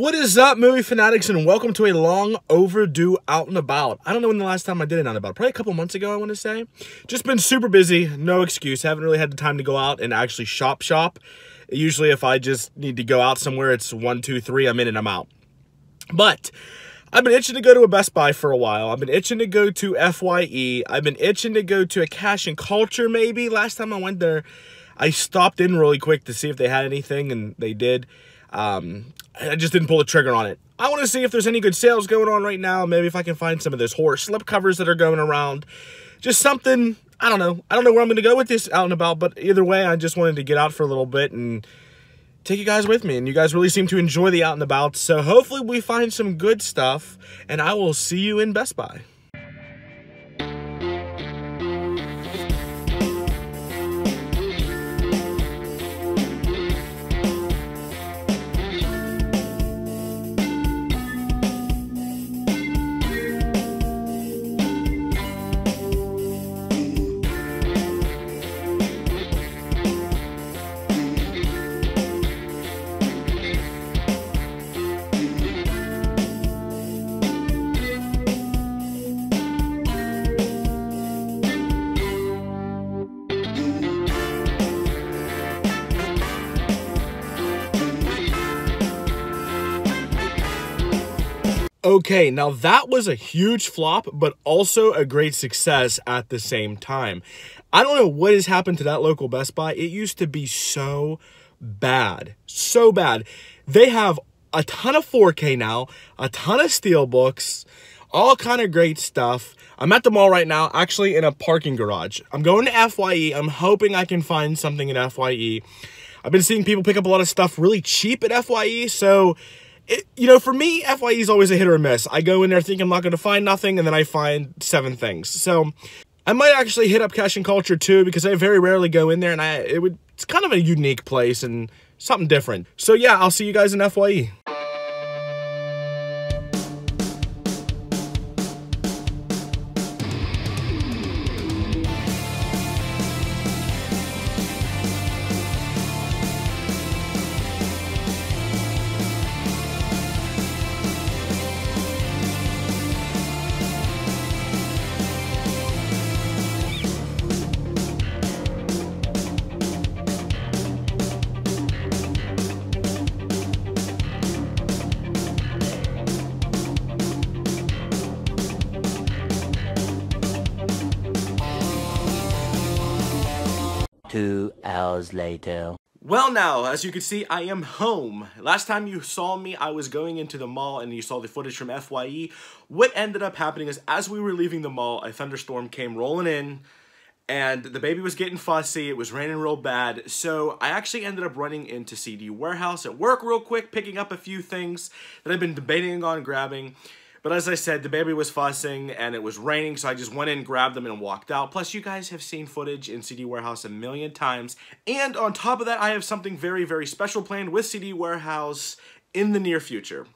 What is up, movie fanatics, and welcome to a long overdue Out and About. I don't know when the last time I did an Out and About. Probably a couple months ago, I want to say. Just been super busy, no excuse. Haven't really had the time to go out and actually shop. Usually if I just need to go out somewhere, it's 1, 2, 3, I'm in and I'm out. But I've been itching to go to a Best Buy for a while. I've been itching to go to FYE. I've been itching to go to a Cash and Culture maybe. Last time I went there, I stopped in really quick to see if they had anything, and they did. I just didn't pull the trigger on it. I want to see if there's any good sales going on right now. Maybe if I can find some of those horror slipcovers that are going around. Just something, I don't know. I don't know where I'm going to go with this Out and About, but either way, I just wanted to get out for a little bit and take you guys with me. And you guys really seem to enjoy the Out and About, so hopefully we find some good stuff, and I will see you in Best Buy. Okay, now that was a huge flop, but also a great success at the same time. I don't know what has happened to that local Best Buy. It used to be so bad. So bad. They have a ton of 4K now, a ton of Steelbooks, all kind of great stuff. I'm at the mall right now, actually in a parking garage. I'm going to FYE. I'm hoping I can find something at FYE. I've been seeing people pick up a lot of stuff really cheap at FYE, so you know, for me, FYE is always a hit or a miss. I go in there thinking I'm not going to find nothing, and then I find 7 things. So I might actually hit up Cash and Culture too, because I very rarely go in there, and it's kind of a unique place and something different. So yeah, I'll see you guys in FYE. Two hours later. Well, now, as you can see, I am home. Last time you saw me, I was going into the mall and you saw the footage from FYE. What ended up happening is, as we were leaving the mall, a thunderstorm came rolling in and the baby was getting fussy. It was raining real bad. So I actually ended up running into CD Warehouse at work real quick, picking up a few things that I've been debating on grabbing. But as I said, the baby was fussing and it was raining, so I just went in, grabbed them, and walked out. Plus, you guys have seen footage in CD Warehouse a million times. And on top of that, I have something very, very special planned with CD Warehouse in the near future.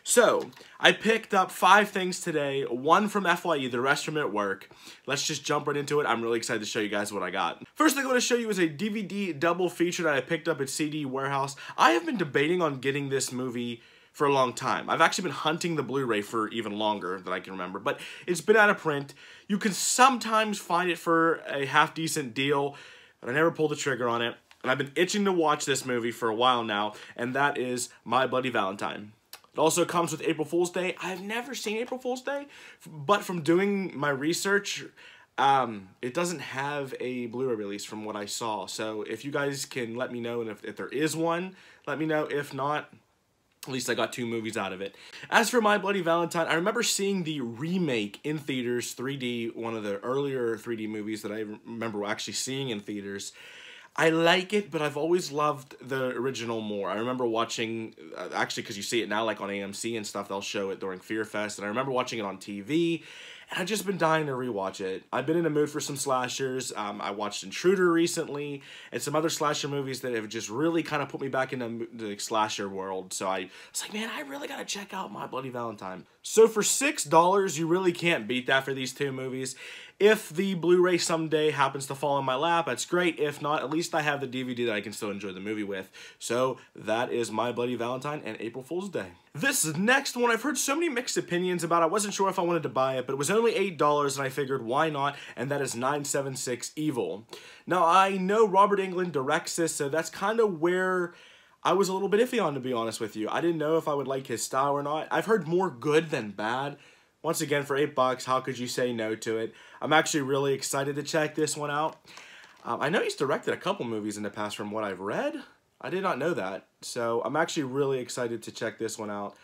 So, I picked up 5 things today, 1 from FYE, the rest from at work. Let's just jump right into it. I'm really excited to show you guys what I got. First thing I want to show you is a DVD double feature that I picked up at CD Warehouse. I have been debating on getting this movie for a long time. I've actually been hunting the Blu-ray for even longer than I can remember, but it's been out of print. You can sometimes find it for a half-decent deal, but I never pulled the trigger on it. And I've been itching to watch this movie for a while now, and that is My Bloody Valentine. It also comes with April Fool's Day. I've never seen April Fool's Day, but from doing my research, it doesn't have a Blu-ray release from what I saw. So if you guys can let me know, and if there is one, let me know. If not, at least I got 2 movies out of it. As for My Bloody Valentine, I remember seeing the remake in theaters, 3D, one of the earlier 3D movies that I remember actually seeing in theaters. I like it, but I've always loved the original more. I remember watching, actually, because you see it now like on AMC and stuff, they'll show it during Fear Fest, and I remember watching it on TV, and I've just been dying to rewatch it. I've been in a mood for some slashers. I watched Intruder recently, and some other slasher movies that have just really kind of put me back into the slasher world. So I was like, man, I really gotta check out My Bloody Valentine. So for $6, you really can't beat that for these 2 movies. If the Blu-ray someday happens to fall in my lap, that's great. If not, at least I have the DVD that I can still enjoy the movie with. So that is my Bloody Valentine and April Fool's Day. This next one, I've heard so many mixed opinions about. I wasn't sure if I wanted to buy it, but it was only $8 and I figured why not, and that is 976 Evil. Now, I know Robert Englund directs this, so that's kind of where I was a little bit iffy on, to be honest with you. I didn't know if I would like his style or not. I've heard more good than bad. Once again, for $8, how could you say no to it? I'm actually really excited to check this one out. I know he's directed a couple movies in the past from what I've read. I did not know that. So I'm actually really excited to check this one out.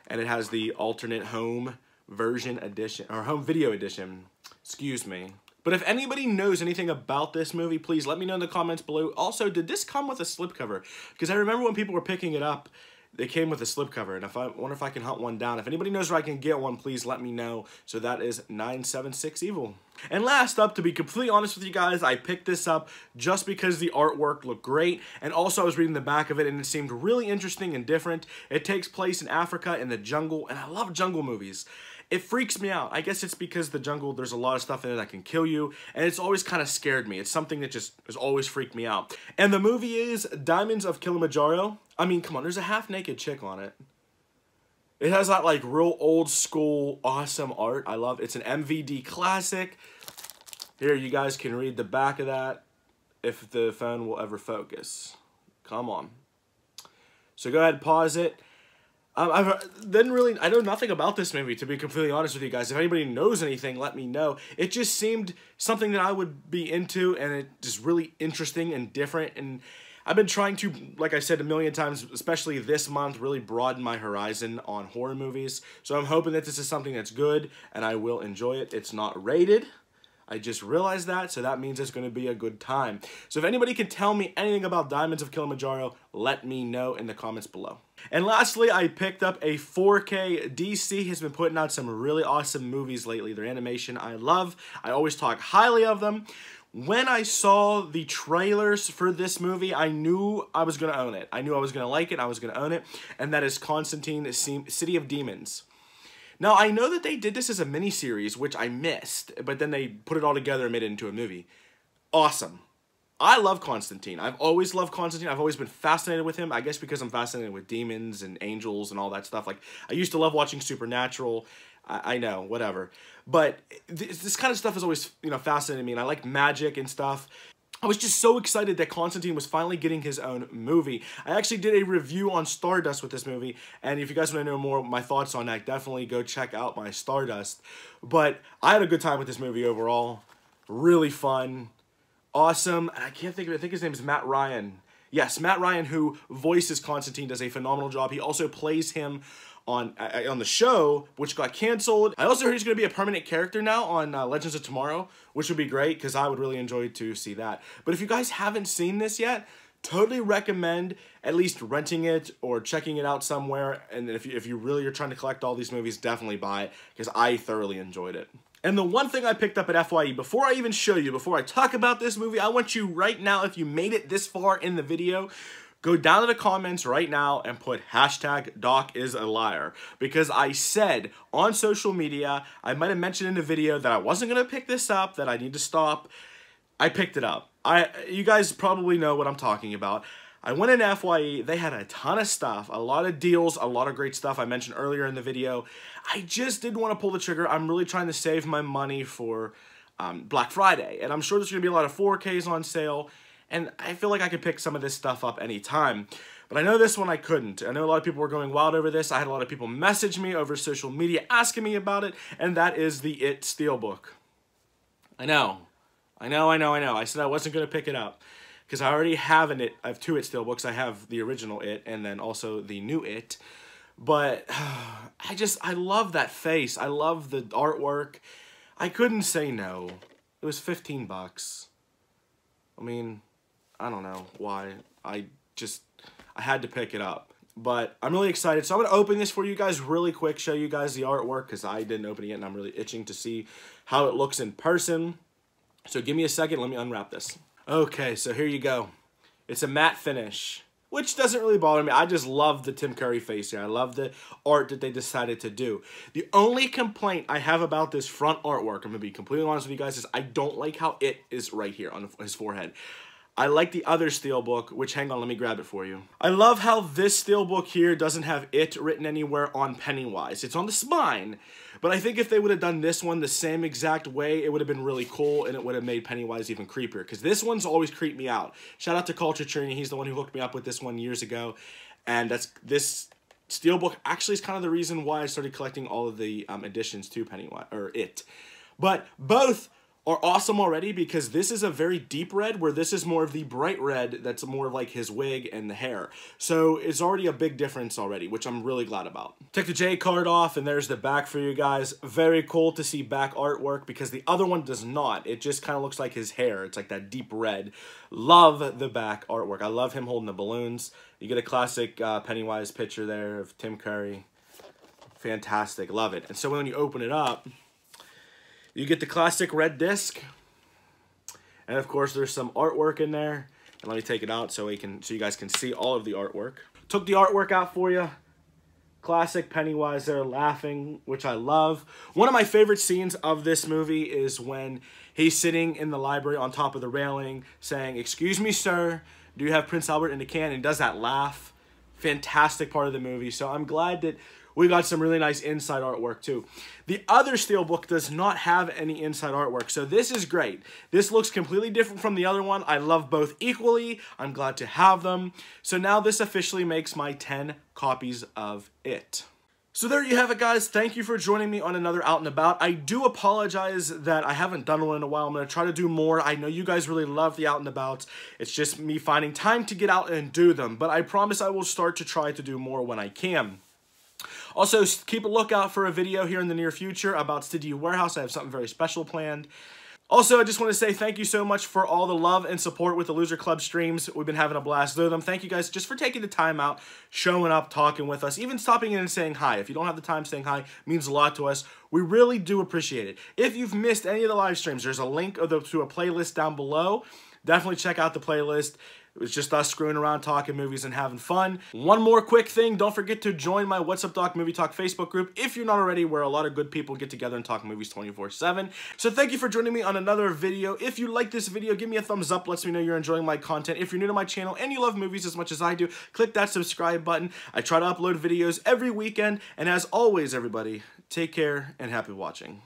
And it has the alternate home version edition, or home video edition. Excuse me. But if anybody knows anything about this movie, please let me know in the comments below. Also, did this come with a slipcover? Because I remember when people were picking it up, they came with a slipcover, and I wonder if I can hunt one down. If anybody knows where I can get one, please let me know. So that is 976 Evil. And last up, to be completely honest with you guys, I picked this up just because the artwork looked great, and also I was reading the back of it, and it seemed really interesting and different. It takes place in Africa, in the jungle, and I love jungle movies. It freaks me out. I guess it's because the jungle, there's a lot of stuff in it that can kill you, and it's always kind of scared me. It's something that just has always freaked me out. And the movie is Diamonds of Kilimanjaro. I mean, come on, there's a half-naked chick on it. It has that, like, real old-school, awesome art. I love it. It's an MVD classic. Here, you guys can read the back of that if the phone will ever focus. Come on. So go ahead, pause it. I know nothing about this movie, to be completely honest with you guys. If anybody knows anything, let me know. It just seemed something that I would be into, and it just really interesting and different. And I've been trying to, like I said a million times, especially this month, really broaden my horizon on horror movies. So I'm hoping that this is something that's good, and I will enjoy it. It's not rated. I just realized that, so that means it's going to be a good time. So if anybody can tell me anything about Diamonds of Kilimanjaro, let me know in the comments below. And lastly, I picked up a 4K. DC has been putting out some really awesome movies lately. Their animation I love. I always talk highly of them. When I saw the trailers for this movie, I knew I was going to own it. I knew I was going to like it, I was going to own it, and that is Constantine, City of Demons. Now, I know that they did this as a miniseries, which I missed, but then they put it all together and made it into a movie. Awesome. I love Constantine. I've always loved Constantine. I've always been fascinated with him, I guess because I'm fascinated with demons and angels and all that stuff. Like, I used to love watching Supernatural. I know, whatever. But this kind of stuff has always, fascinated me, and I like magic and stuff. I was just so excited that Constantine was finally getting his own movie. I actually did a review on Stardust with this movie, and if you guys want to know more of my thoughts on that, definitely go check out my Stardust. But I had a good time with this movie overall. Really fun. Awesome. I can't think of it. I think his name is Matt Ryan. Yes, Matt Ryan, who voices Constantine, does a phenomenal job. He also plays him on the show, which got canceled. I also heard he's going to be a permanent character now on Legends of Tomorrow, which would be great because I would really enjoy to see that. But if you guys haven't seen this yet, totally recommend at least renting it or checking it out somewhere. And if you really are trying to collect all these movies, definitely buy it because I thoroughly enjoyed it. And the one thing I picked up at FYE, before I even show you, before I talk about this movie, I want you right now, if you made it this far in the video, go down to the comments right now and put hashtag Doc is a liar. Because I said on social media, I might have mentioned in the video that I wasn't going to pick this up, that I need to stop. I picked it up. You guys probably know what I'm talking about. I went in FYE, they had a ton of stuff, a lot of deals, a lot of great stuff I mentioned earlier in the video. I just didn't want to pull the trigger. I'm really trying to save my money for Black Friday. And I'm sure there's going to be a lot of 4Ks on sale. And I feel like I could pick some of this stuff up anytime. But I know this one I couldn't. I know a lot of people were going wild over this. I had a lot of people message me over social media asking me about it. And that is the It Steelbook. I know. I said I wasn't going to pick it up. Because I already have an It. I have two It Steelbooks. I have the original It and then also the new It. But I love that face. I love the artwork. I couldn't say no. It was 15 bucks. I mean, I don't know why. I had to pick it up. But I'm really excited. So I'm going to open this for you guys really quick, show you guys the artwork because I didn't open it yet and I'm really itching to see how it looks in person. So give me a second. Let me unwrap this. Okay, so here you go. It's a matte finish. which doesn't really bother me. I just love the Tim Curry face here. I love the art that they decided to do. The only complaint I have about this front artwork, I'm going to be completely honest with you guys, is I don't like how it is right here on his forehead. I like the other Steelbook, which, hang on, let me grab it for you. I love how this Steelbook here doesn't have it written anywhere on Pennywise. It's on the spine, but I think if they would have done this one the same exact way, it would have been really cool, and it would have made Pennywise even creepier, because this one's always creeped me out. Shout out to Culture Trini, he's the one who hooked me up with this one years ago, and this Steelbook actually is kind of the reason why I started collecting all of the additions to Pennywise, or it. But both are awesome already, because this is a very deep red, where this is more of the bright red that's more like his wig and the hair. So it's already a big difference already, which I'm really glad about. Take the J card off, and there's the back for you guys. Very cool to see back artwork, because the other one does not. It just kind of looks like his hair. It's like that deep red. Love the back artwork. I love him holding the balloons. You get a classic Pennywise picture there of Tim Curry. Fantastic. Love it. And so when you open it up, you get the classic red disc, and of course there's some artwork in there. And let me take it out so you guys can see all of the artwork. Took the artwork out for you. Classic Pennywise there laughing, which I love. One of my favorite scenes of this movie is when he's sitting in the library on top of the railing saying, "Excuse me, sir, do you have Prince Albert in the can?" And he does that laugh. Fantastic part of the movie. So I'm glad that we got some really nice inside artwork too. The other Steelbook does not have any inside artwork, so this is great. This looks completely different from the other one. I love both equally. I'm glad to have them. So now this officially makes my 10 copies of it. So there you have it, guys. Thank you for joining me on another Out and About. I do apologize that I haven't done one in a while. I'm going to try to do more. I know you guys really love the Out and Abouts. It's just me finding time to get out and do them, but I promise I will start to try to do more when I can. Also, keep a lookout for a video here in the near future about Studio Warehouse. I have something very special planned. Also, I just want to say thank you so much for all the love and support with the Loser Club streams. We've been having a blast doing them. Thank you guys just for taking the time out, showing up, talking with us, even stopping in and saying hi. If you don't have the time, saying hi means a lot to us. We really do appreciate it. If you've missed any of the live streams, there's a link to a playlist down below. Definitely check out the playlist. It was just us screwing around, talking movies, and having fun. One more quick thing. Don't forget to join my What's Up Doc Movie Talk Facebook group if you're not already, where a lot of good people get together and talk movies 24/7. So thank you for joining me on another video. If you like this video, give me a thumbs up. Lets me know you're enjoying my content. If you're new to my channel and you love movies as much as I do, click that subscribe button. I try to upload videos every weekend. And as always, everybody, take care and happy watching.